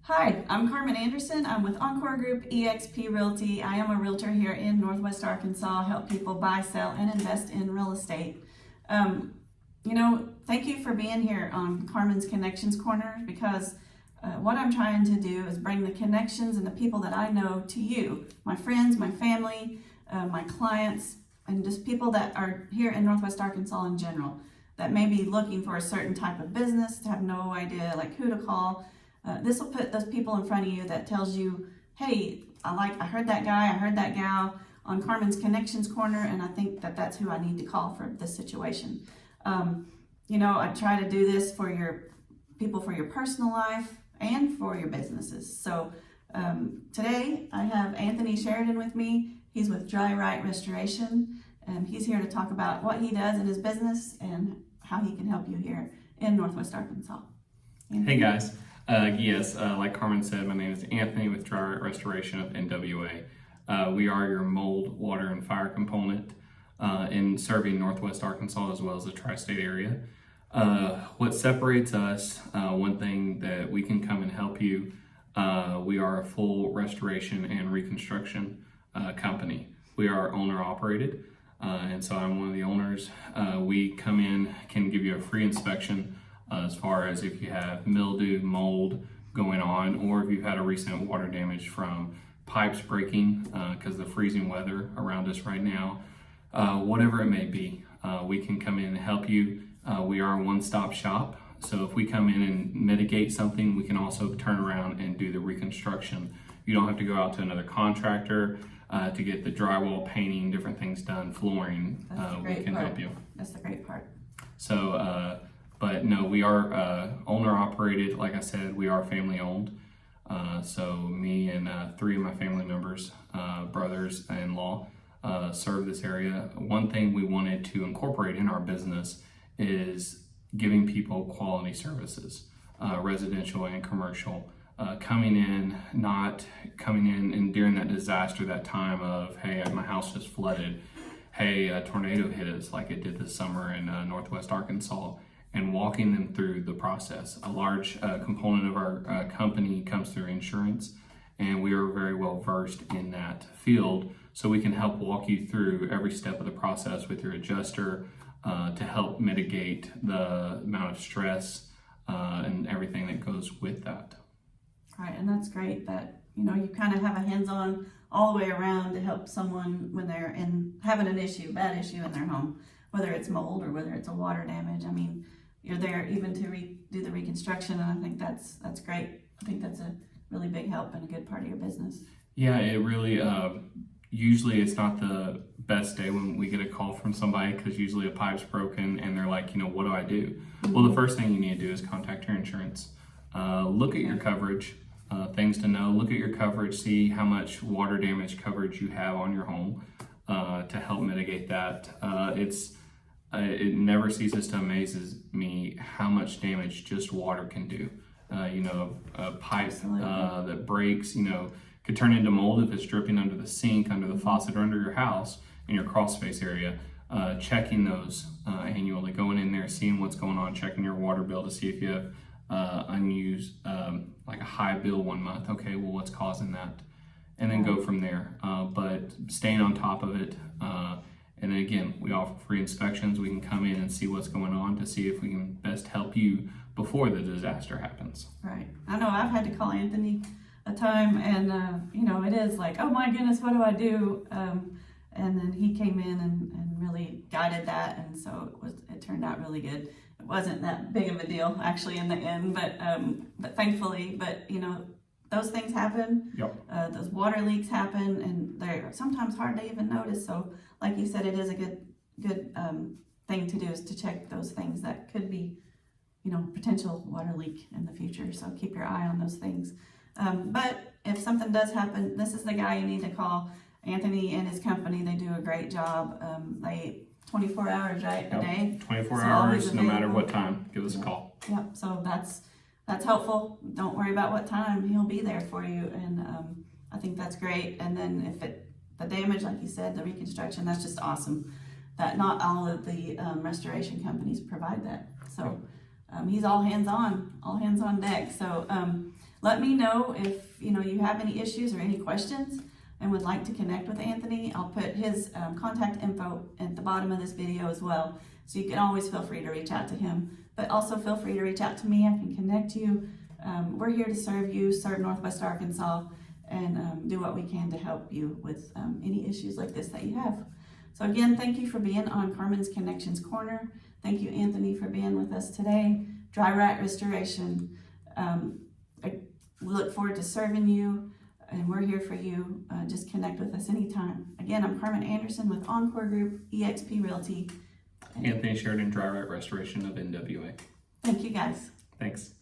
Hi, I'm Carmen Anderson. I'm with Encore Group eXp Realty. I am a realtor here in Northwest Arkansas. I help people buy, sell, and invest in real estate. Thank you for being here on Carmen's Connections Corner because what I'm trying to do is bring the connections and the people that I know to you, my friends, my family, my clients, and just people that are here in Northwest Arkansas in general that may be looking for a certain type of business, to have no idea like who to call. This will put those people in front of you that tells you, hey, I heard that guy, I heard that gal on Carmen's Connections Corner, and I think that that's who I need to call for this situation. I try to do this for your people, for your personal life and for your businesses. So today I have Anthony Sheridan with me. He's with Dri-Right Restoration, and he's here to talk about what he does in his business and how he can help you here in Northwest Arkansas. Anthony? Hey guys. Like Carmen said, my name is Anthony with Dri-Right Restoration of NWA. We are your mold, water, and fire component in serving Northwest Arkansas as well as the tri-state area. What separates us, one thing that we can come and help you, we are a full restoration and reconstruction company. We are owner operated, and so I'm one of the owners. We come in, can give you a free inspection as far as if you have mildew, mold going on, or if you've had a recent water damage from pipes breaking because of the freezing weather around us right now. Whatever it may be, we can come in and help you. We are a one-stop shop, so if we come in and mitigate something, we can also turn around and do the reconstruction. You don't have to go out to another contractor to get the drywall, painting, different things done, flooring. We can help you. That's the great part. So, but no, we are owner operated. Like I said, we are family owned. So me and three of my family members, brothers-in-law, serve this area. One thing we wanted to incorporate in our business is giving people quality services, residential and commercial. Coming in and during that disaster, that time of, hey, my house just flooded. Hey, a tornado hit us like it did this summer in Northwest Arkansas. And walking them through the process. A large component of our company comes through insurance, and we are very well versed in that field, so we can help walk you through every step of the process with your adjuster to help mitigate the amount of stress and everything that goes with that. Right, and that's great that you kind of have a hands-on all the way around to help someone when they're having an issue, bad issue in their home, whether it's mold or whether it's a water damage. I mean, you're there even to do the reconstruction, and I think that's great. I think that's a really big help and a good part of your business. Yeah, it really, usually it's not the best day when we get a call from somebody because usually a pipe's broken and they're like, what do I do? Mm-hmm. Well, the first thing you need to do is contact your insurance. Look at your coverage, things to know. Look at your coverage, see how much water damage coverage you have on your home to help mitigate that. It never ceases to amaze me how much damage just water can do. A pipe that breaks, could turn into mold if it's dripping under the sink, under the faucet, or under your house in your crawl space area. Checking those annually, going in there, seeing what's going on, checking your water bill to see if you have unused, like a high bill one month. Okay, well, what's causing that? And then go from there. But staying on top of it. And then again, we offer free inspections. We can come in and see what's going on to see if we can best help you before the disaster happens. Right. I know I've had to call Anthony a time, and it is like, oh my goodness, what do I do? And then he came in and really guided that, and so it turned out really good. It wasn't that big of a deal actually in the end, but thankfully, those things happen. Yep. Those water leaks happen, and they're sometimes hard to even notice. So, like you said, it is a good thing to do is to check those things that could be, potential water leak in the future. So keep your eye on those things. But if something does happen, this is the guy you need to call. Anthony and his company, they do a great job. They 24 hours, right, a day? 24 hours, no matter what time. Give us a call. Yep. So that's helpful. Don't worry about what time, he'll be there for you, and I think that's great. And then if the damage, like you said, the reconstruction, that's just awesome that not all of the restoration companies provide that. So he's all hands on deck. So let me know if you have any issues or any questions and would like to connect with Anthony. I'll put his contact info at the bottom of this video as well, so you can always feel free to reach out to him. But also feel free to reach out to me. I can connect you. We're here to serve you, serve Northwest Arkansas, and do what we can to help you with any issues like this that you have. So again, thank you for being on Carmen's Connections Corner. Thank you, Anthony, for being with us today. Dri-Right Restoration. I look forward to serving you, and we're here for you. Just connect with us anytime. Again, I'm Carmen Anderson with Encore Group, eXp Realty. Anthony Sheridan, Dri-Right Restoration of NWA. Thank you, guys. Thanks.